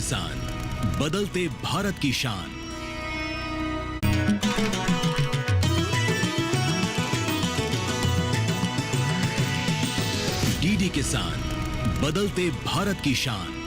किसान, बदलते भारत की शान। डीडी किसान, बदलते भारत की शान।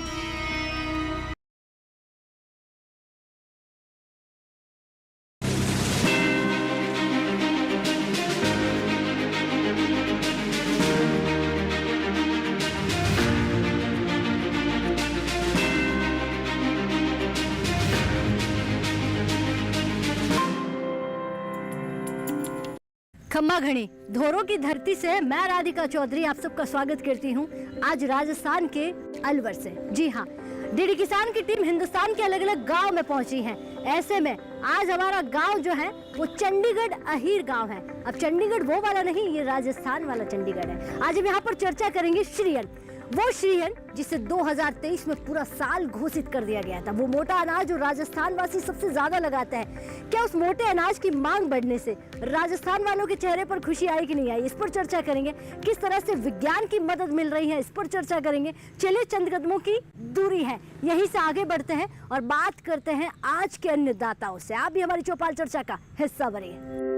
खम्मा घड़ी धोरों की धरती से मैं राधिका चौधरी आप सबका स्वागत करती हूँ आज राजस्थान के अलवर से। जी हाँ, डीडी किसान की टीम हिंदुस्तान के अलग अलग गांव में पहुंची है। ऐसे में आज हमारा गांव जो है वो चंडीगढ़ अहीर गांव है। अब चंडीगढ़ वो वाला नहीं, ये राजस्थान वाला चंडीगढ़ है। आज हम यहाँ पर चर्चा करेंगे श्रीअन्न, वो श्रीअन्न जिसे 2023 में पूरा साल घोषित कर दिया गया था। वो मोटा अनाज जो राजस्थान वासी सबसे ज्यादा लगाते हैं, क्या उस मोटे अनाज की मांग बढ़ने से राजस्थान वालों के चेहरे पर खुशी आई कि नहीं आई, इस पर चर्चा करेंगे। किस तरह से विज्ञान की मदद मिल रही है, इस पर चर्चा करेंगे। चलिए, चंद कदमों की दूरी है, यहीं से आगे बढ़ते हैं और बात करते हैं आज के अन्नदाताओं से। आप भी हमारी चौपाल चर्चा का हिस्सा बनिए।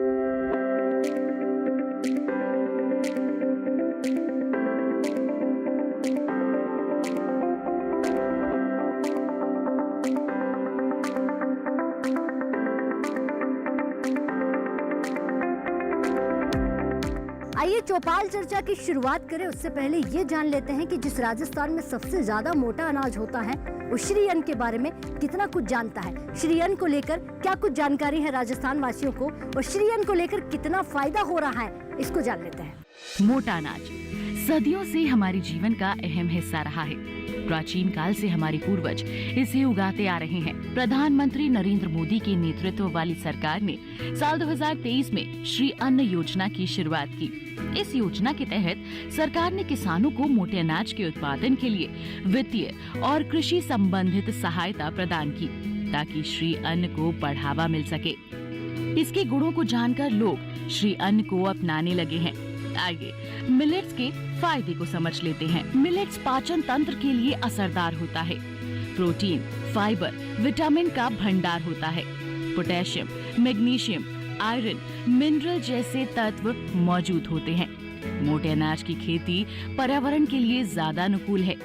आइए चौपाल चर्चा की शुरुआत करें। उससे पहले ये जान लेते हैं कि जिस राजस्थान में सबसे ज्यादा मोटा अनाज होता है वो श्रीअन्न के बारे में कितना कुछ जानता है। श्रीअन्न को लेकर क्या कुछ जानकारी है राजस्थान वासियों को और श्रीअन्न को लेकर कितना फायदा हो रहा है, इसको जान लेते हैं। मोटा अनाज सदियों से हमारे जीवन का अहम हिस्सा रहा है। प्राचीन काल से हमारे पूर्वज इसे उगाते आ रहे हैं। प्रधानमंत्री नरेंद्र मोदी के नेतृत्व वाली सरकार ने साल 2023 में श्री अन्न योजना की शुरुआत की। इस योजना के तहत सरकार ने किसानों को मोटे अनाज के उत्पादन के लिए वित्तीय और कृषि संबंधित सहायता प्रदान की ताकि श्री अन्न को बढ़ावा मिल सके। इसके गुणों को जानकर लोग श्री अन्न को अपनाने लगे हैं। आइए मिलेट्स के फायदे को समझ लेते हैं। मिलेट्स पाचन तंत्र के लिए असरदार होता है। प्रोटीन, फाइबर, विटामिन का भंडार होता है। पोटेशियम, मैग्नीशियम, आयरन, मिनरल जैसे तत्व मौजूद होते हैं। मोटे अनाज की खेती पर्यावरण के लिए ज्यादा अनुकूल है।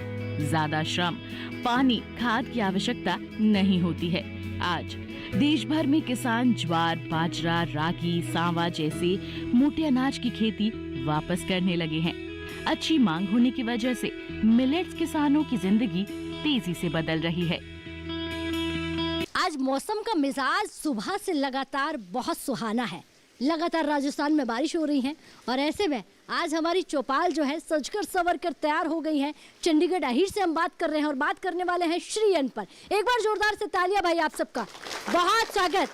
ज्यादा श्रम, पानी, खाद की आवश्यकता नहीं होती है। आज देश भर में किसान ज्वार, बाजरा, रागी, सांवा जैसे मोटे अनाज की खेती वापस करने लगे हैं। अच्छी मांग होने की वजह से मिलेट्स किसानों की जिंदगी तेजी से बदल रही है। आज मौसम का मिजाज सुबह से लगातार बहुत सुहाना है। लगातार राजस्थान में बारिश हो रही है और ऐसे में आज हमारी चौपाल जो है सजकर संवर कर तैयार हो गई है। चंडीगढ़ अहीर से हम बात कर रहे हैं और बात करने वाले हैं श्रीअन्न पर। एक बार जोरदार से तालियां भाई, आप सबका बहुत स्वागत।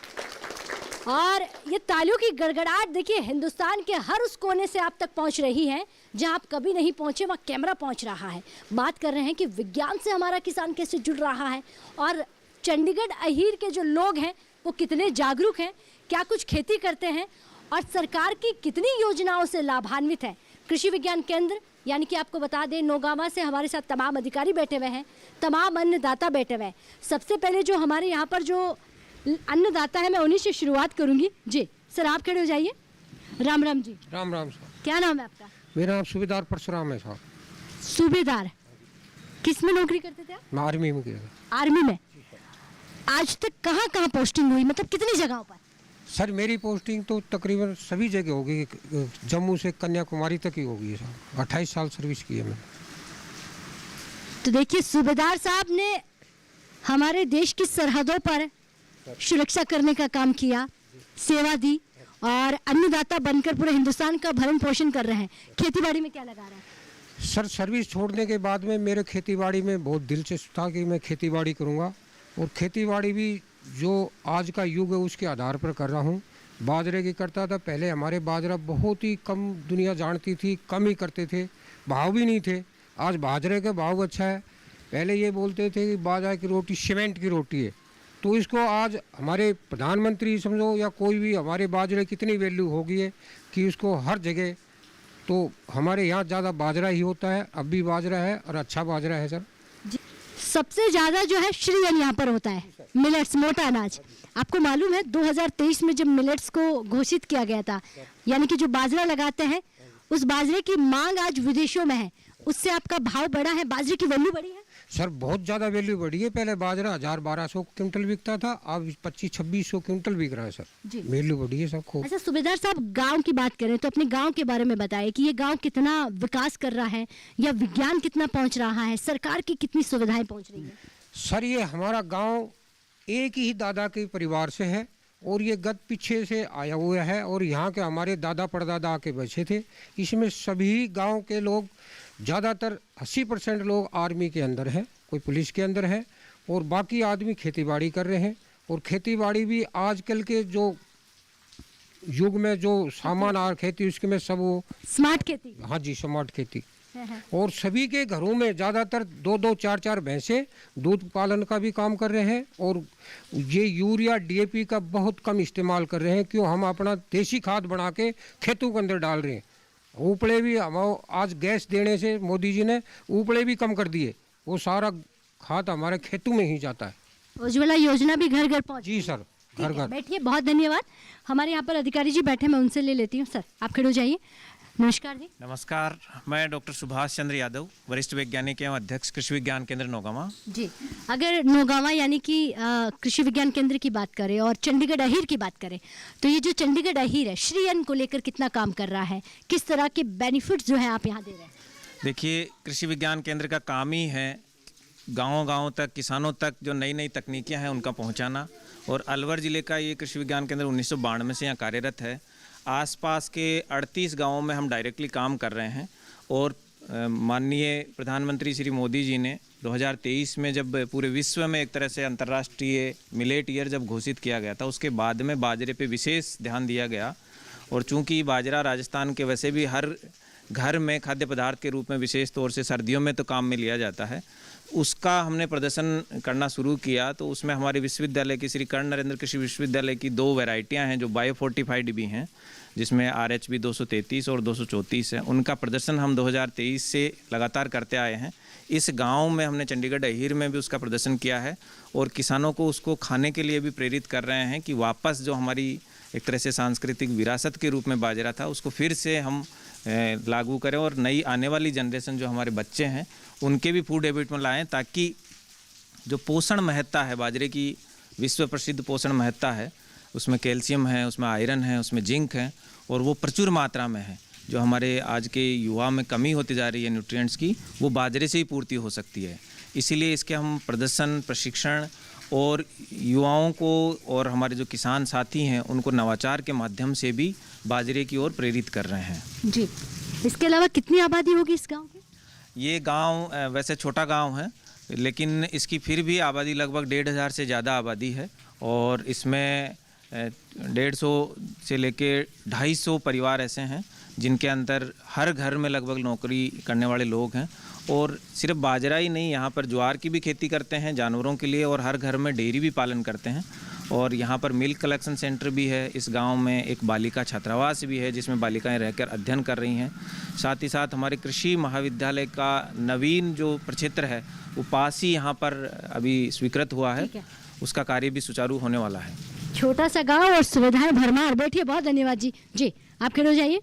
और ये तालियों की गड़गड़ाहट देखिए हिंदुस्तान के हर उस कोने से आप तक पहुंच रही है जहां आप कभी नहीं पहुंचे, वहां कैमरा पहुंच रहा है। बात कर रहे हैं कि विज्ञान से हमारा किसान कैसे जुड़ रहा है और चंडीगढ़ अहीर के जो लोग हैं वो कितने जागरूक हैं, क्या कुछ खेती करते हैं और सरकार की कितनी योजनाओं से लाभान्वित है। कृषि विज्ञान केंद्र यानी कि आपको बता दें नौगावा से हमारे साथ तमाम अधिकारी बैठे हुए हैं, तमाम अन्नदाता बैठे हुए हैं। सबसे पहले जो हमारे यहाँ पर जो अन्नदाता है मैं उन्हीं से शुरुआत करूंगी। जी सर, आप खड़े हो जाइए। राम राम जी। राम राम साहब। क्या नाम है आपका? मेरा नाम सूबेदार परशुराम है साहब। सूबेदार, किस में नौकरी करते थे आप? मैं आर्मी में किया। आर्मी में। आज तक कहाँ कहाँ पोस्टिंग हुई, मतलब कितनी जगहों पर? सर मेरी पोस्टिंग तो तकरीबन सभी जगह होगी, जम्मू से कन्याकुमारी तक ही होगी है साहब। 28 साल सर्विस की है मैंने। तो देखिए सूबेदार साहब ने हमारे देश की सरहदों पर सुरक्षा करने का काम किया, सेवा दी और अन्नदाता बनकर पूरे हिंदुस्तान का भरण पोषण कर रहे हैं। खेतीबाड़ी में क्या लगा रहा है? सर सर्विस छोड़ने के बाद में मेरे खेतीबाड़ी में बहुत दिलचस्प था कि मैं खेतीबाड़ी करूँगा और खेतीबाड़ी भी जो आज का युग है उसके आधार पर कर रहा हूँ। बाजरे की करता था पहले, हमारे बाजरा बहुत ही कम दुनिया जानती थी, कम ही करते थे, भाव भी नहीं थे। आज बाजरे का भाव अच्छा है। पहले ये बोलते थे कि बाजरा की रोटी सीमेंट की रोटी है, तो इसको आज हमारे प्रधानमंत्री समझो या कोई भी हमारे बाजरे कितनी वैल्यू हो गई है कि उसको हर जगह, तो हमारे यहाँ ज़्यादा बाजरा ही होता है। अब भी बाजरा है और अच्छा बाजरा है सर। सबसे ज्यादा जो है श्रीअन्न यहाँ पर होता है, मिलेट्स, मोटा अनाज। आपको मालूम है 2023 में जब मिलेट्स को घोषित किया गया था, यानी कि जो बाजरा लगाते हैं उस बाजरे की मांग आज विदेशों में है, उससे आपका भाव बढ़ा है, बाजरे की वैल्यू बढ़ी है? सर बहुत ज़्यादा वैल्यू बढ़ी है। पहले बाजरा 1000-1200 क्विंटल बिकता था, अब 2500-2600 क्विंटल बिक रहा है सर। जी। वैल्यू बढ़ी है सब खूब। अच्छा सूबेदार साहब, गांव की बात करें तो अपने गांव के बारे में बताएं कि ये गांव कितना विकास कर रहा है, या विज्ञान कितना पहुंच रहा है, सरकार की कितनी सुविधाएं पहुंच रही है? सर ये हमारा गांव एक ही दादा के परिवार से है और ये गत पीछे से आया हुआ है और यहाँ के हमारे दादा परदादा आके बचे थे। इसमें सभी गांव के लोग ज़्यादातर 80% लोग आर्मी के अंदर है, कोई पुलिस के अंदर है और बाकी आदमी खेतीबाड़ी कर रहे हैं। और खेतीबाड़ी भी आजकल के जो युग में जो सामान आ खेती उसके में सब वो स्मार्ट खेती। हाँ जी, स्मार्ट खेती। और सभी के घरों में ज़्यादातर 2-2, 4-4 भैंसे दूध पालन का भी काम कर रहे हैं। और ये यूरिया DAP का बहुत कम इस्तेमाल कर रहे हैं, क्यों हम अपना देसी खाद बना के खेतों के अंदर डाल रहे हैं। ऊपड़े भी हम आज गैस देने से मोदी जी ने ऊपड़े भी कम कर दिए, वो सारा खाद हमारे खेतों में ही जाता है। उज्ज्वला योजना भी घर घर पहुंच। जी सर, घर घर। बैठिए, बहुत धन्यवाद। हमारे यहाँ पर अधिकारी जी बैठे, मैं उनसे ले लेती हूँ। सर आप खड़े हो जाइए। नमस्कार जी। नमस्कार, मैं डॉक्टर सुभाष चंद्र यादव, वरिष्ठ वैज्ञानिक एवं अध्यक्ष कृषि विज्ञान केंद्र नौगावा। जी, अगर नौगावा यानी कि कृषि विज्ञान केंद्र की बात करें और चंडीगढ़ अहीर की बात करें, तो ये जो चंडीगढ़ अहीर है श्रीअन्न को लेकर कितना काम कर रहा है, किस तरह के बेनिफिट्स जो है आप यहाँ दे रहे हैं? देखिए, कृषि विज्ञान केंद्र का काम ही है गांव-गांव तक, किसानों तक जो नई नई तकनीकियाँ हैं उनका पहुँचाना। और अलवर ज़िले का ये कृषि विज्ञान केंद्र 1992 से यहाँ कार्यरत है। आसपास के 38 गांवों में हम डायरेक्टली काम कर रहे हैं। और माननीय प्रधानमंत्री श्री मोदी जी ने 2023 में जब पूरे विश्व में एक तरह से अंतर्राष्ट्रीय मिलेट ईयर जब घोषित किया गया था, उसके बाद में बाजरे पे विशेष ध्यान दिया गया। और चूंकि बाजरा राजस्थान के वैसे भी हर घर में खाद्य पदार्थ के रूप में विशेष तौर से सर्दियों में तो काम में लिया जाता है, उसका हमने प्रदर्शन करना शुरू किया। तो उसमें हमारे विश्वविद्यालय की श्री कर्ण नरेंद्र कृषि विश्वविद्यालय की 2 वैरायटियां हैं जो बायोफोर्टिफाइड भी हैं, जिसमें RHB 233 और 234 है। उनका प्रदर्शन हम 2023 से लगातार करते आए हैं। इस गांव में हमने चंडीगढ़ अहीर में भी उसका प्रदर्शन किया है और किसानों को उसको खाने के लिए भी प्रेरित कर रहे हैं कि वापस जो हमारी एक तरह से सांस्कृतिक विरासत के रूप में बाजरा था उसको फिर से हम लागू करें और नई आने वाली जनरेशन जो हमारे बच्चे हैं उनके भी फूड हैबिट में लाएं, ताकि जो पोषण महत्ता है बाजरे की, विश्व प्रसिद्ध पोषण महत्ता है, उसमें कैल्शियम है, उसमें आयरन है, उसमें जिंक है और वो प्रचुर मात्रा में है। जो हमारे आज के युवा में कमी होती जा रही है न्यूट्रिएंट्स की, वो बाजरे से ही पूर्ति हो सकती है। इसीलिए इसके हम प्रदर्शन, प्रशिक्षण और युवाओं को और हमारे जो किसान साथी हैं उनको नवाचार के माध्यम से भी बाजरे की ओर प्रेरित कर रहे हैं। जी, इसके अलावा कितनी आबादी होगी इस गांव की? ये गांव वैसे छोटा गांव है, लेकिन इसकी फिर भी आबादी लगभग 1500 से ज़्यादा आबादी है और इसमें 150 से लेके 250 परिवार ऐसे हैं जिनके अंदर हर घर में लगभग नौकरी करने वाले लोग हैं। और सिर्फ बाजरा ही नहीं, यहाँ पर ज्वार की भी खेती करते हैं जानवरों के लिए और हर घर में डेयरी भी पालन करते हैं। और यहाँ पर मिल्क कलेक्शन सेंटर भी है। इस गांव में एक बालिका छात्रावास भी है जिसमें बालिकाएं रहकर अध्ययन कर रही हैं। साथ ही साथ हमारे कृषि महाविद्यालय का नवीन जो प्रक्षेत्र है वो पास ही यहाँ पर अभी स्वीकृत हुआ है, उसका कार्य भी सुचारू होने वाला है। छोटा सा गाँव और सुविधाएं भरमार। बैठिए, बहुत धन्यवाद जी। जी आप खड़े हो जाइए।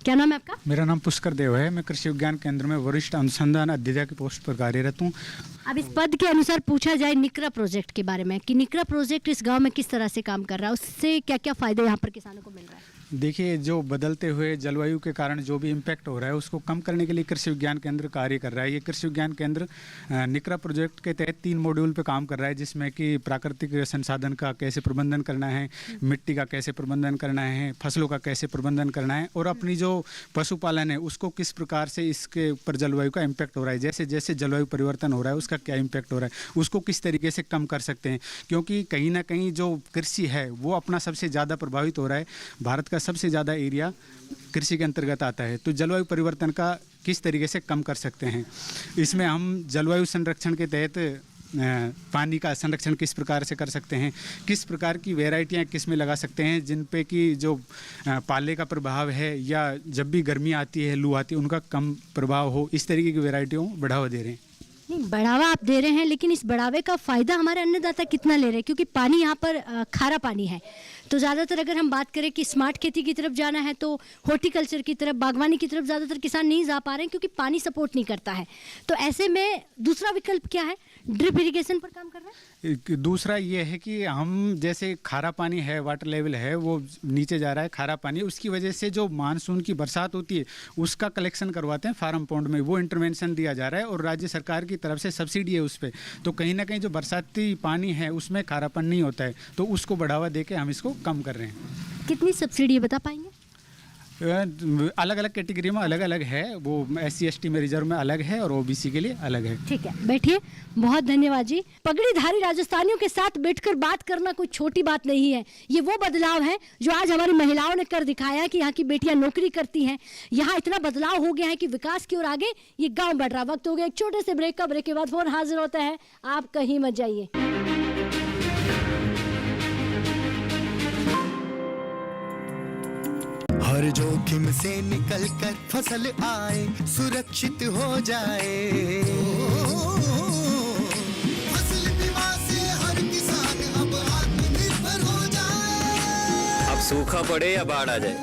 क्या नाम है आपका? मेरा नाम पुष्कर देव है। मैं कृषि विज्ञान केंद्र में वरिष्ठ अनुसंधान अध्येता की पोस्ट पर कार्यरत हूँ। अब इस पद के अनुसार पूछा जाए निकरा प्रोजेक्ट के बारे में कि निकरा प्रोजेक्ट इस गांव में किस तरह से काम कर रहा है, उससे क्या क्या फायदे यहाँ पर किसानों को मिल रहा है? देखिए, जो बदलते हुए जलवायु के कारण जो भी इम्पैक्ट हो रहा है उसको कम करने के लिए कृषि विज्ञान केंद्र कार्य कर रहा है। ये कृषि विज्ञान केंद्र निकरा प्रोजेक्ट के तहत 3 मॉड्यूल पे काम कर रहा है, जिसमें कि प्राकृतिक संसाधन का कैसे प्रबंधन करना है, मिट्टी का कैसे प्रबंधन करना है, फसलों का कैसे प्रबंधन करना है और अपनी जो पशुपालन है उसको किस प्रकार से इसके ऊपर जलवायु का इम्पैक्ट हो रहा है, जैसे जैसे जलवायु परिवर्तन हो रहा है उसका क्या इम्पैक्ट हो रहा है, उसको किस तरीके से कम कर सकते हैं। क्योंकि कहीं ना कहीं जो कृषि है वो अपना सबसे ज़्यादा प्रभावित हो रहा है। भारत का सबसे ज़्यादा एरिया कृषि के अंतर्गत आता है। तो जलवायु परिवर्तन का किस तरीके से कम कर सकते हैं, इसमें हम जलवायु संरक्षण के तहत पानी का संरक्षण किस प्रकार से कर सकते हैं, किस प्रकार की वैरायटियाँ किस में लगा सकते हैं जिन पे कि जो पाले का प्रभाव है या जब भी गर्मी आती है, लू आती है, उनका कम प्रभाव हो, इस तरीके की वैरायटियों को बढ़ावा दे रहे हैं। नहीं, बढ़ावा आप दे रहे हैं, लेकिन इस बढ़ावे का फ़ायदा हमारे अन्नदाता कितना ले रहे हैं? क्योंकि पानी यहाँ पर खारा पानी है, तो ज़्यादातर अगर हम बात करें कि स्मार्ट खेती की तरफ जाना है तो हॉर्टिकल्चर की तरफ, बागवानी की तरफ ज़्यादातर किसान नहीं जा पा रहे हैं क्योंकि पानी सपोर्ट नहीं करता है। तो ऐसे में दूसरा विकल्प क्या है? ड्रिप इरिगेशन पर काम कर रहे हैं। दूसरा ये है कि हम जैसे खारा पानी है, वाटर लेवल है वो नीचे जा रहा है, खारा पानी, उसकी वजह से जो मानसून की बरसात होती है उसका कलेक्शन करवाते हैं फार्म पॉन्ड में, वो इंटरवेंशन दिया जा रहा है और राज्य सरकार की तरफ से सब्सिडी है उस पर। तो कहीं ना कहीं जो बरसाती पानी है उसमें खारापन नहीं होता है, तो उसको बढ़ावा देके हम इसको कम कर रहे हैं। कितनी सब्सिडी है बता पाएंगे? अलग अलग कैटेगरी में अलग अलग है, वो SC ST में रिजर्व में अलग है और OBC के लिए अलग है। ठीक है, बैठिए। बहुत धन्यवाद जी। पगड़ीधारी राजस्थानियों के साथ बैठकर बात करना कोई छोटी बात नहीं है। ये वो बदलाव है जो आज हमारी महिलाओं ने कर दिखाया कि यहाँ की बेटियां नौकरी करती हैं। यहाँ इतना बदलाव हो गया है कि विकास की ओर आगे ये गाँव बढ़ रहा। वक्त हो गया एक छोटे से ब्रेक का। ब्रेक के बाद फोन हाजिर होता है, आप कहीं मत जाइए। हर जोखिम से निकल कर फसल आए, सुरक्षित हो जाए। फसल बीमा से हर किसान अब आत्मनिर्भर हो जाए। अब सूखा पड़े या बाढ़ आ जाए,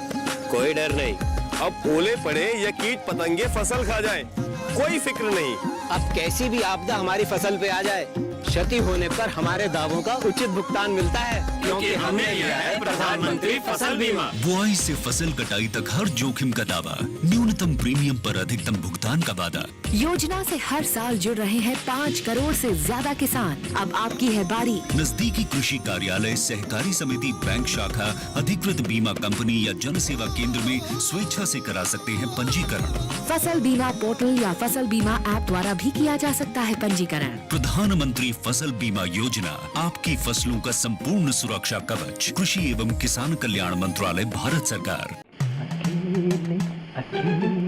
कोई डर नहीं। अब ओले पड़े या कीट पतंगे फसल खा जाए, कोई फिक्र नहीं। अब कैसी भी आपदा हमारी फसल पे आ जाए, क्षति होने पर हमारे दावों का उचित भुगतान मिलता है, क्योंकि हमने लिया है प्रधानमंत्री फसल बीमा। बुआई से फसल कटाई तक हर जोखिम का दावा, न्यूनतम प्रीमियम पर अधिकतम भुगतान का वादा। योजना से हर साल जुड़ रहे हैं 5 करोड़ से ज्यादा किसान। अब आपकी है बारी। नजदीकी कृषि कार्यालय, सहकारी समिति, बैंक शाखा, अधिकृत बीमा कंपनी या जन सेवा केंद्र में स्वेच्छा से करा सकते हैं पंजीकरण। फसल बीमा पोर्टल या फसल बीमा ऐप द्वारा भी किया जा सकता है पंजीकरण। प्रधानमंत्री फसल बीमा योजना, आपकी फसलों का संपूर्ण सुरक्षा कवच। कृषि एवं किसान कल्याण मंत्रालय, भारत सरकार।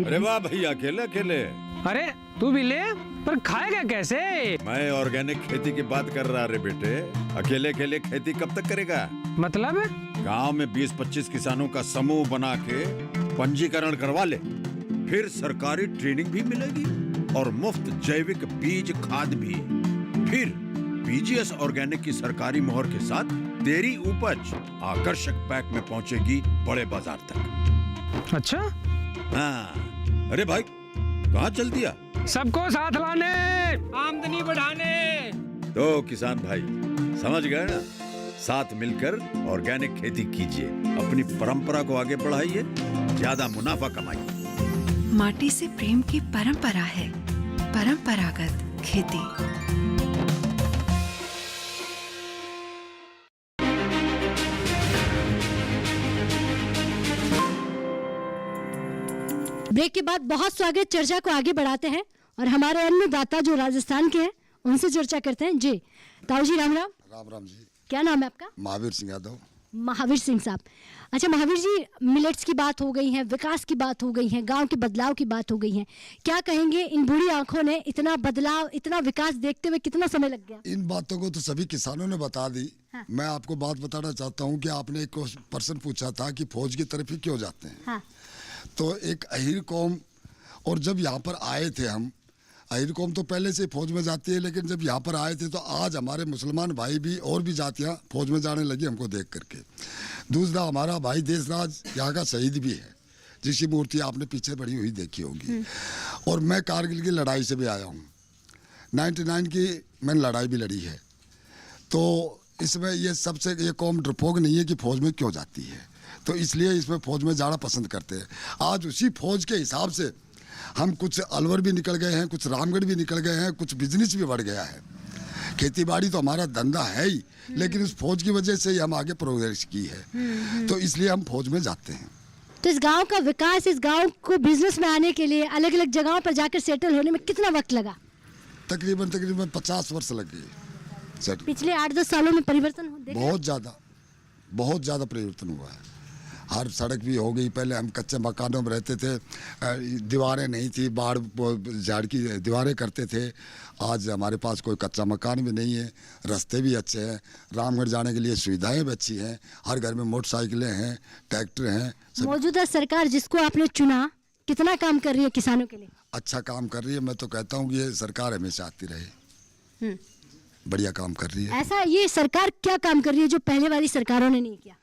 अरे वाह भैया, अकेले अकेले। अरे तू भी ले, पर खाएगा कैसे? मैं ऑर्गेनिक खेती की बात कर रहा रे बेटे। अकेले अकेले खेती कब तक करेगा? मतलब गांव में 20-25 किसानों का समूह बना के पंजीकरण करवा ले, फिर सरकारी ट्रेनिंग भी मिलेगी और मुफ्त जैविक बीज खाद भी। फिर BGS ऑर्गेनिक की सरकारी मोहर के साथ तेरी उपज आकर्षक पैक में पहुंचेगी बड़े बाजार तक। अच्छा? हाँ। अरे भाई, कहाँ चल दिया? सबको साथ लाने, आमदनी बढ़ाने। तो किसान भाई समझ गए ना? साथ मिलकर ऑर्गेनिक खेती कीजिए, अपनी परंपरा को आगे बढ़ाइए, ज्यादा मुनाफा कमाइए। माटी से प्रेम की परंपरा है परंपरागत खेती। ब्रेक के बाद बहुत स्वागत। चर्चा को आगे बढ़ाते हैं और हमारे अन्नदाता जो राजस्थान के हैं उनसे चर्चा करते हैं। जी ताऊ जी, राम राम। राम राम जी। क्या नाम है आपका? महावीर सिंह यादव। महावीर सिंह साहब। अच्छा महावीर जी, मिलेट्स की बात हो गई है, विकास की बात हो गई है, गांव के बदलाव की बात हो गई है, क्या कहेंगे इन बूढ़ी आंखों ने इतना बदलाव, इतना विकास देखते हुए कितना समय लग गया? इन बातों को तो सभी किसानों ने बता दी। हाँ। मैं आपको बात बताना चाहता हूँ कि आपने एक प्रश्न पूछा था कि फौज की तरफ ही क्यों जाते हैं। हाँ। तो एक अहीर कौम, और जब यहाँ पर आए थे हम, अहीर कौम तो पहले से फौज में जाती है, लेकिन जब यहाँ पर आए थे तो आज हमारे मुसलमान भाई भी और भी जातियाँ फौज में जाने लगी हमको देख करके। दूसरा, हमारा भाई देशराज यहाँ का शहीद भी है, जिसकी मूर्ति आपने पीछे बड़ी हुई देखी होगी। और मैं कारगिल की लड़ाई से भी आया हूँ, 99 की मैंने लड़ाई भी लड़ी है। तो इसमें ये सबसे ये कौम डरपोक नहीं है कि फौज में क्यों जाती है, तो इसलिए इसमें फौज में जाना पसंद करते हैं। आज उसी फौज के हिसाब से हम कुछ अलवर भी निकल गए हैं, कुछ रामगढ़ भी निकल गए हैं, कुछ बिजनेस भी बढ़ गया है। खेती बाड़ी तो हमारा धंधा है ही, लेकिन उस फौज की वजह से ही हम आगे प्रोग्रेस की है, तो इसलिए हम फौज में जाते हैं। तो इस गांव का विकास, इस गांव को बिजनेस में आने के लिए अलग अलग जगहों पर जाकर सेटल होने में कितना वक्त लगा? तकरीबन 50 वर्ष लग गए। पिछले 8-10 सालों में परिवर्तन बहुत ज़्यादा परिवर्तन हुआ है। हर सड़क भी हो गई। पहले हम कच्चे मकानों में रहते थे, दीवारें नहीं थी, बाढ़ झाड़ की दीवारें करते थे। आज हमारे पास कोई कच्चा मकान भी नहीं है, रास्ते भी अच्छे हैं, रामगढ़ जाने के लिए सुविधाएं भी अच्छी हैं, हर घर में मोटरसाइकिलें हैं, ट्रैक्टर हैं। मौजूदा सरकार जिसको आपने चुना, कितना काम कर रही है किसानों के लिए? अच्छा काम कर रही है। मैं तो कहता हूँ कि ये सरकार हमेशा आती रहे। बढ़िया काम कर रही है। ऐसा ये सरकार क्या काम कर रही है जो पहले वाली सरकारों ने नहीं किया?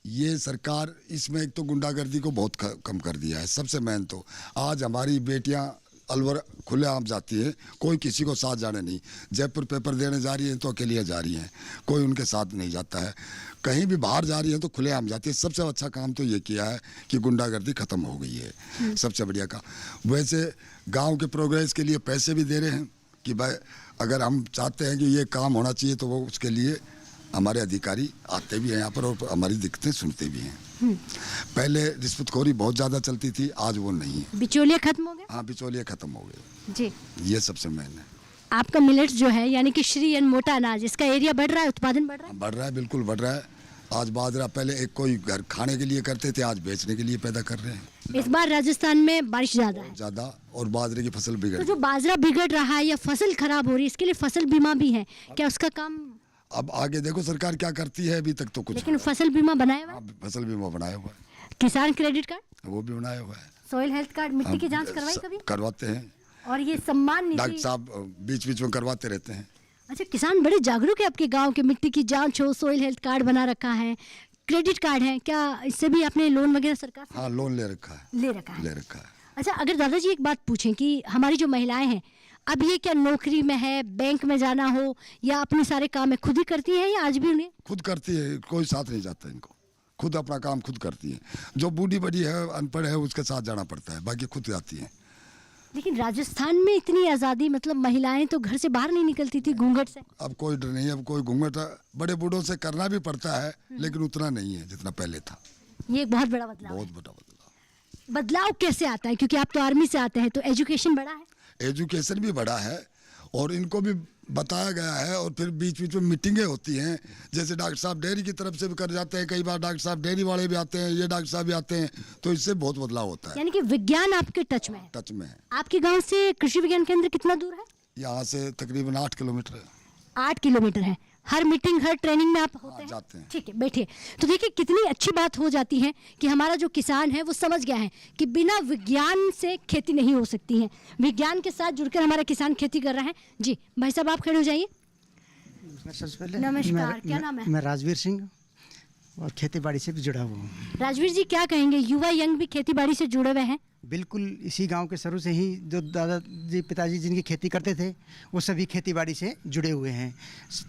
ये सरकार इसमें एक तो गुंडागर्दी को बहुत कम कर दिया है। सबसे मेन तो आज हमारी बेटियां अलवर खुलेआम जाती है, कोई किसी को साथ जाने नहीं। जयपुर पेपर देने जा रही है तो अकेली जा रही हैं, कोई उनके साथ नहीं जाता है। कहीं भी बाहर जा रही है तो खुलेआम जाती है। सबसे अच्छा काम तो ये किया है कि गुंडागर्दी खत्म हो गई है। सबसे बढ़िया काम। वैसे गांव के प्रोग्रेस के लिए पैसे भी दे रहे हैं कि भाई अगर हम चाहते हैं कि ये काम होना चाहिए तो वो उसके लिए हमारे अधिकारी आते भी हैं यहाँ पर और हमारी दिक्कतें सुनते भी हैं। पहले रिश्वतखोरी बहुत ज़्यादा चलती थी, आज वो नहीं है। बिचौलिए खत्म हो गए? हाँ, बिचौलिए खत्म हो गए जी। ये सबसे मेन है। आपका मिलेट्स जो है यानी कि श्री अन्न मोटा अनाज, इसका एरिया बढ़ रहा है, उत्पादन बढ़ रहा है? बढ़ रहा है, बिल्कुल बढ़ रहा है। आज बाजरा पहले एक कोई घर खाने के लिए करते थे, आज बेचने के लिए पैदा कर रहे हैं। इस बार राजस्थान में बारिश ज्यादा है, ज़्यादा, और बाजरे की फसल बिगड़ तो जो बाजरा बिगड़ रहा है या फसल खराब हो रही है, इसके लिए फसल बीमा भी है क्या? उसका काम अब आगे देखो सरकार क्या करती है। अभी तक तो कुछ, लेकिन फसल बीमा बनाया हुआ है? फसल बीमा बनाया हुआ है। किसान क्रेडिट कार्ड वो भी बनाया हुआ है। सॉइल हेल्थ कार्ड, मिट्टी की जांच करवाई कभी? करवाते हैं, और ये सम्मान निधि डॉक्टर साहब बीच बीच में करवाते रहते हैं। अच्छा, किसान बड़े जागरूक है आपके गांव के। मिट्टी की जांच हो, सॉइल हेल्थ कार्ड बना रखा है, क्रेडिट कार्ड है क्या? इससे भी आपने लोन वगैरह सरकार से? हाँ, लोन ले रखा है। ले रखा है। ले रखा है। अच्छा, अगर दादाजी एक बात पूछें कि हमारी जो महिलाएं हैं अब ये क्या नौकरी में है, बैंक में जाना हो या अपने सारे काम है खुद ही करती है या आज भी उन्हें? खुद करती है, कोई साथ नहीं जाता इनको। खुद अपना काम खुद करती है। जो बूढ़ी बड़ी है, अनपढ़ है, उसके साथ जाना पड़ता है, बाकी खुद जाती है। लेकिन राजस्थान में इतनी आज़ादी, मतलब महिलाएं तो घर से बाहर नहीं निकलती थी घूंघट से। अब कोई डर नहीं है, अब कोई घूंघट बड़े बूढ़ों से करना भी पड़ता है, लेकिन उतना नहीं है जितना पहले था। ये एक बहुत बड़ा बदलाव बहुत है। बड़ा बदलाव। बदलाव कैसे आता है? क्योंकि आप तो आर्मी से आते हैं, तो एजुकेशन बढ़ा है? एजुकेशन भी बढ़ा है और इनको भी बताया गया है। और फिर बीच बीच में मीटिंगें होती हैं, जैसे डॉक्टर साहब डेयरी की तरफ से भी कर जाते हैं, कई बार डॉक्टर साहब डेयरी वाले भी आते हैं, ये डॉक्टर साहब भी आते हैं, तो इससे बहुत बदलाव होता है। यानी कि विज्ञान आपके टच में है? टच में है। आपके गांव से कृषि विज्ञान केंद्र कितना दूर है? यहाँ से तकरीबन 8 किलोमीटर है। 8 किलोमीटर है। हर मीटिंग, हर ट्रेनिंग में आप होते हैं? जाते हैं। ठीक है, बैठिए। तो देखिए कितनी अच्छी बात हो जाती है कि हमारा जो किसान है वो समझ गया है कि बिना विज्ञान से खेती नहीं हो सकती है। विज्ञान के साथ जुड़कर हमारा किसान खेती कर रहा है। जी भाई साहब, आप खड़े हो जाइए। सबसे पहले नमस्कार, क्या नाम है? मैं राजवीर सिंह और खेती बाड़ी से भी जुड़ा हुआ हूँ। राजवीर जी, क्या कहेंगे, युवा यंग भी खेती बाड़ी से जुड़े हुए हैं? बिल्कुल, इसी गांव के शुरू से ही जो दादाजी पिताजी जिनकी खेती करते थे वो सभी खेती बाड़ी से जुड़े हुए हैं।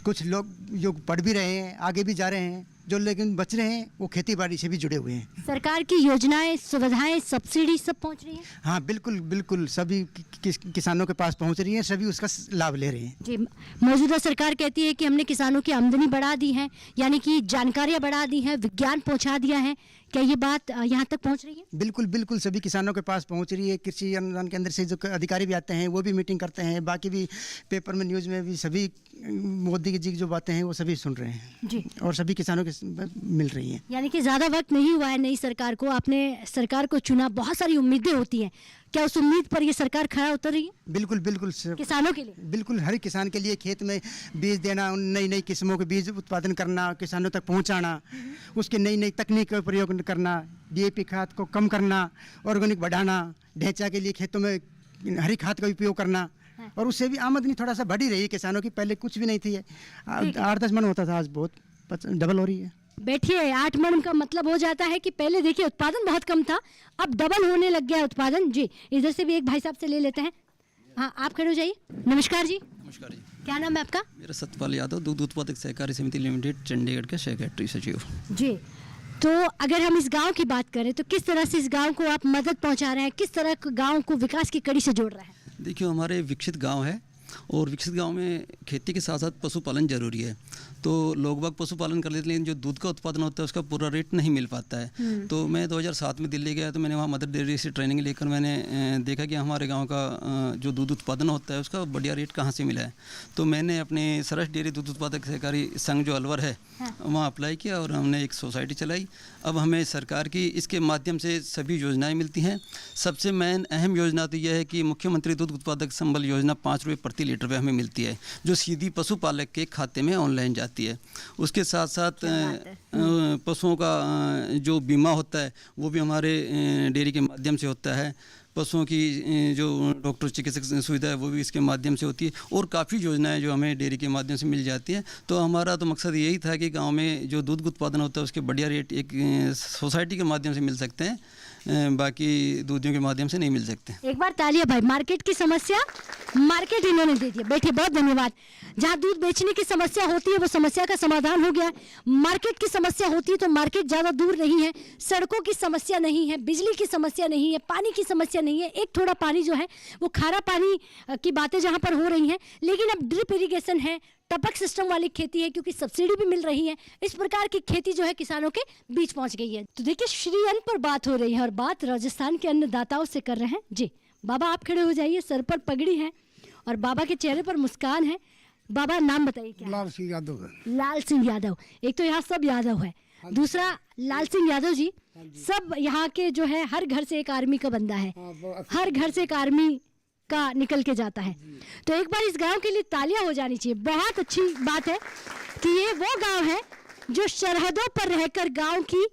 कुछ लोग जो पढ़ भी रहे हैं, आगे भी जा रहे हैं, जो लेकिन बच रहे हैं वो खेती बाड़ी से भी जुड़े हुए हैं। सरकार की योजनाएं, सुविधाएं, सब्सिडी सब पहुंच रही हैं? हाँ, बिल्कुल बिल्कुल, सभी किसानों के पास पहुंच रही हैं, सभी उसका लाभ ले रहे हैं। जी, मौजूदा सरकार कहती है कि हमने किसानों की आमदनी बढ़ा दी है, यानी कि जानकारियां बढ़ा दी हैं, विज्ञान पहुंचा दिया है। क्या ये बात यहाँ तक पहुंच रही है? बिल्कुल बिल्कुल, सभी किसानों के पास पहुंच रही है। कृषि अनुदान केंद्र से जो अधिकारी भी आते हैं वो भी मीटिंग करते हैं, बाकी भी पेपर में, न्यूज़ में भी सभी मोदी जी की जो बातें हैं वो सभी सुन रहे हैं जी, और सभी किसानों के मिल रही हैं। यानी कि ज़्यादा वक्त नहीं हुआ है नई सरकार को, आपने सरकार को चुना, बहुत सारी उम्मीदें होती हैं, क्या उस उम्मीद पर ये सरकार खरा उतर रही है? बिल्कुल बिल्कुल, किसानों के लिए, बिल्कुल हर किसान के लिए खेत में बीज देना, नई नई किस्मों के बीज उत्पादन करना, किसानों तक पहुंचाना, उसके नई नई तकनीक का प्रयोग करना, डीएपी खाद को कम करना, ऑर्गेनिक बढ़ाना, ढैंचा के लिए खेतों में हरी खाद का उपयोग करना, और उससे भी आमदनी थोड़ा सा बढ़ी रही है किसानों की। पहले कुछ भी नहीं थी, 8-10 मन होता था, आज बहुत डबल हो रही है। बैठिए, 8 मन का मतलब हो जाता है कि पहले देखिए उत्पादन बहुत कम था, अब डबल होने लग गया उत्पादन। जी, इधर से भी एक भाई साहब से ले लेते हैं। हाँ, आप खड़े हो जाइए। नमस्कार जी। नमस्कार जी। क्या नाम है आपका? मेरा सतपाल यादव, दूध उत्पादक सहकारी समिति लिमिटेड, चंडीगढ़ के सेक्रेटरी सचिव। जी, तो अगर हम इस गांव की बात करें तो किस तरह से इस गांव को आप मदद पहुंचा रहे हैं, किस तरह गांव को विकास की कड़ी से जोड़ रहे हैं? देखिए, हमारे विकसित गांव है और विकसित गांव में खेती के साथ साथ पशुपालन जरूरी है। तो लोग बाग पशुपालन कर लेते हैं, लेकिन जो दूध का उत्पादन होता है उसका पूरा रेट नहीं मिल पाता है। तो मैं 2007 में दिल्ली गया, तो मैंने वहाँ मदर डेयरी से ट्रेनिंग लेकर मैंने देखा कि हमारे गांव का जो दूध उत्पादन होता है उसका बढ़िया रेट कहाँ से मिला है। तो मैंने अपने सरस डेयरी दूध उत्पादक सहकारी संघ जो अलवर है वहाँ अप्लाई किया और हमने एक सोसाइटी चलाई। अब हमें सरकार की इसके माध्यम से सभी योजनाएँ मिलती हैं। सबसे मेन अहम योजना तो यह है कि मुख्यमंत्री दूध उत्पादक संबल योजना 5 रुपये प्रति प्रति लीटर पे हमें मिलती है, जो सीधी पशुपालक के खाते में ऑनलाइन जाती है। उसके साथ साथ पशुओं का जो बीमा होता है वो भी हमारे डेयरी के माध्यम से होता है। पशुओं की जो डॉक्टर चिकित्सक सुविधा है वो भी इसके माध्यम से होती है, और काफ़ी योजनाएं जो हमें डेयरी के माध्यम से मिल जाती हैं। तो हमारा तो मकसद यही था कि गांव में जो दूध उत्पादन होता है उसके बढ़िया रेट एक सोसाइटी के माध्यम से मिल सकते हैं, बाकी दूधियों के माध्यम से नहीं मिल सकते। एक बार तालियां भाई, मार्केट की समस्या मार्केट इन्होंने दे दिया। बैठिए, बहुत धन्यवाद। जहाँ दूध बेचने की समस्या होती है वो समस्या का समाधान हो गया। मार्केट की समस्या होती है तो मार्केट ज़्यादा दूर नहीं है, सड़कों की समस्या नहीं है, बिजली की समस्या नहीं है, पानी की समस्या नहीं है। एक थोड़ा पानी जो है वो खारा पानी की बातें जहाँ पर हो रही हैं, लेकिन अब ड्रिप इरिगेशन है, टपक सिस्टम वाली खेती है, क्योंकि सब्सिडी भी मिल रही है। इस प्रकार की खेती जो है किसानों के बीच पहुंच गई है। तो देखिए, श्री अन्न पर बात हो रही है और बात राजस्थान के अन्नदाताओं से कर रहे हैं। जी बाबा, आप खड़े हो जाइए। सर पर पगड़ी है और बाबा के चेहरे पर मुस्कान है। बाबा, नाम बताइए क्या? लाल सिंह यादव है। लाल सिंह यादव। एक तो यहाँ सब यादव है, दूसरा लाल सिंह यादव जी, सब यहाँ के जो है हर घर से एक आर्मी का बंदा है, हर घर से एक आर्मी का निकल के जाता है। तो एक बार इस गांव के लिए तालियां हो जानी चाहिए। बहुत अच्छी बात है कि ये वो गांव है जो सरहदों पर रहकर गांव की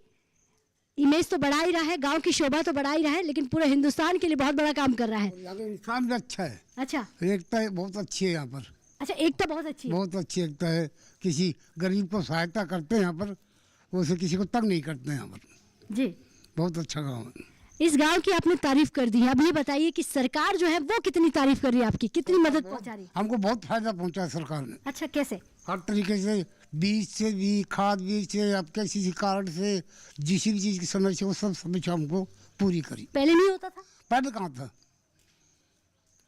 इमेज तो बढ़ा ही रहा है, गांव की शोभा तो बढ़ा ही रहा है, लेकिन पूरे हिंदुस्तान के लिए बहुत बड़ा काम कर रहा है। इंसान भी अच्छा है। अच्छा, एकता बहुत अच्छी है यहाँ पर। अच्छा, एकता बहुत अच्छी है। बहुत अच्छी एकता है। किसी गरीब को सहायता करते हैं यहाँ पर, वैसे किसी को तंग नहीं करते हैं यहाँ पर। जी, बहुत अच्छा गाँव है। इस गांव की आपने तारीफ कर दी है, अब ये बताइए कि सरकार जो है वो कितनी तारीफ कर रही है आपकी, कितनी मदद पहुंचा रही है? हमको बहुत फायदा पहुंचा है सरकार ने। अच्छा, कैसे? हर तरीके से, बीज से भी, खाद बीज से, अब किसी कार्ड से, जिस भी चीज़ की समस्या वो सब समस्या हमको पूरी करी। पहले नहीं होता था? पहले कहाँ था,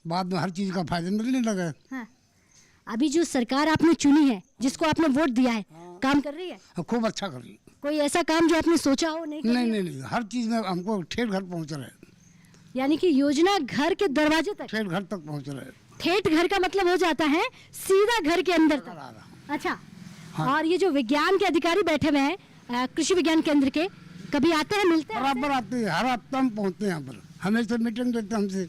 बाद में हर चीज़ का फायदा मिलने लगा है। हाँ। अभी जो सरकार आपने चुनी है, जिसको आपने वोट दिया है, काम कर रही है? खूब अच्छा कर रही है। कोई ऐसा काम जो आपने सोचा हो? नहीं, हर चीज़ में हमको ठेठ घर पहुंच रहा है। यानी कि योजना घर के दरवाजे तक, ठेठ घर तक पहुंच रहा है। ठेठ घर का मतलब हो जाता है सीधा घर के अंदर तक। अच्छा, हाँ। और ये जो विज्ञान के अधिकारी बैठे हुए हैं कृषि विज्ञान केंद्र के, कभी आते हैं, मिलते हैं? बराबर आते हैं, हर हफ्ता हम पहुँचते हैं यहाँ पर, हमेशा मीटिंग देते हैं हमसे,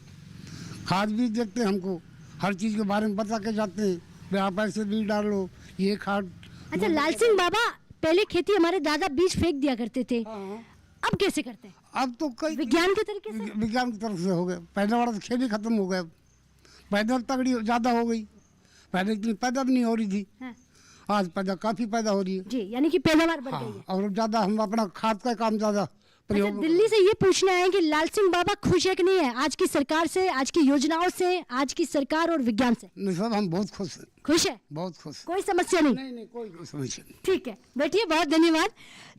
खाद बीज देते हैं हमको, हर चीज़ के बारे में बता के जाते हैं, आप ऐसे बीज डालो, ये खाद। अच्छा लाल सिंह बाबा, पहले खेती हमारे दादा बीज फेंक दिया करते थे, अब कैसे करते हैं? अब तो कई विज्ञान के तरीके से, विज्ञान की तरफ से हो गए। पैदावार तो खेती खत्म हो गया, पैदा तगड़ी ज़्यादा हो गई, पहले इतनी पैदा भी नहीं हो रही थी। हाँ। आज पैदा काफ़ी पैदा हो रही है। जी, यानी कि पैदावार बढ़ गई है। और ज़्यादा हम अपना खाद का काम ज़्यादा अच्छा, दिल्ली से ये पूछना है कि लाल सिंह बाबा खुश है कि नहीं है आज की सरकार से, आज की योजनाओं से, आज की सरकार और विज्ञान से? नहीं सब हम बहुत खुश हैं। खुश है? बहुत खुश। कोई समस्या नहीं? नहीं, कोई समस्या नहीं। ठीक है, बैठिए, बहुत धन्यवाद।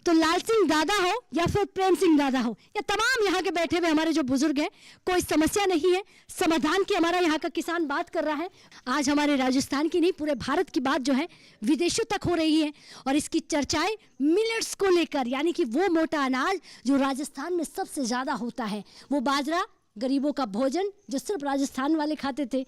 तो लाल सिंह दादा हो या फिर प्रेम सिंह दादा हो या तमाम यहाँ के बैठे हुए हमारे जो बुजुर्ग हैं, कोई समस्या नहीं है, समाधान की हमारा यहाँ का किसान बात कर रहा है। आज हमारे राजस्थान की नहीं, पूरे भारत की बात जो है विदेशों तक हो रही है, और इसकी चर्चाएं मिलेट्स को लेकर, यानी कि वो मोटा अनाज जो राजस्थान में सबसे ज़्यादा होता है, वो बाजरा, गरीबों का भोजन जो सिर्फ राजस्थान वाले खाते थे,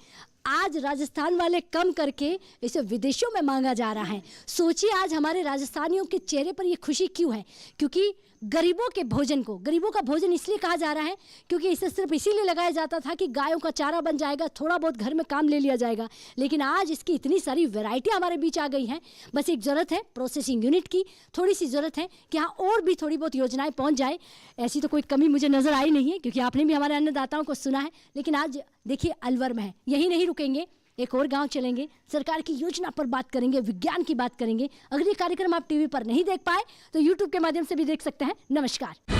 आज राजस्थान वाले कम करके इसे विदेशों में मांगा जा रहा है। सोचिए आज हमारे राजस्थानियों के चेहरे पर ये खुशी क्यों है? क्योंकि गरीबों के भोजन को, गरीबों का भोजन इसलिए कहा जा रहा है क्योंकि इसे सिर्फ इसीलिए लगाया जाता था कि गायों का चारा बन जाएगा, थोड़ा बहुत घर में काम ले लिया जाएगा, लेकिन आज इसकी इतनी सारी वैरायटी हमारे बीच आ गई हैं। बस एक ज़रूरत है प्रोसेसिंग यूनिट की, थोड़ी सी ज़रूरत है कि हाँ और भी थोड़ी बहुत योजनाएं पहुंच जाए। ऐसी तो कोई कमी मुझे नज़र आई नहीं है, क्योंकि आपने भी हमारे अन्नदाताओं को सुना है। लेकिन आज देखिए अलवर में है, यही नहीं रुकेंगे, एक और गांव चलेंगे, सरकार की योजना पर बात करेंगे, विज्ञान की बात करेंगे। अगर ये कार्यक्रम आप टीवी पर नहीं देख पाए तो यूट्यूब के माध्यम से भी देख सकते हैं। नमस्कार।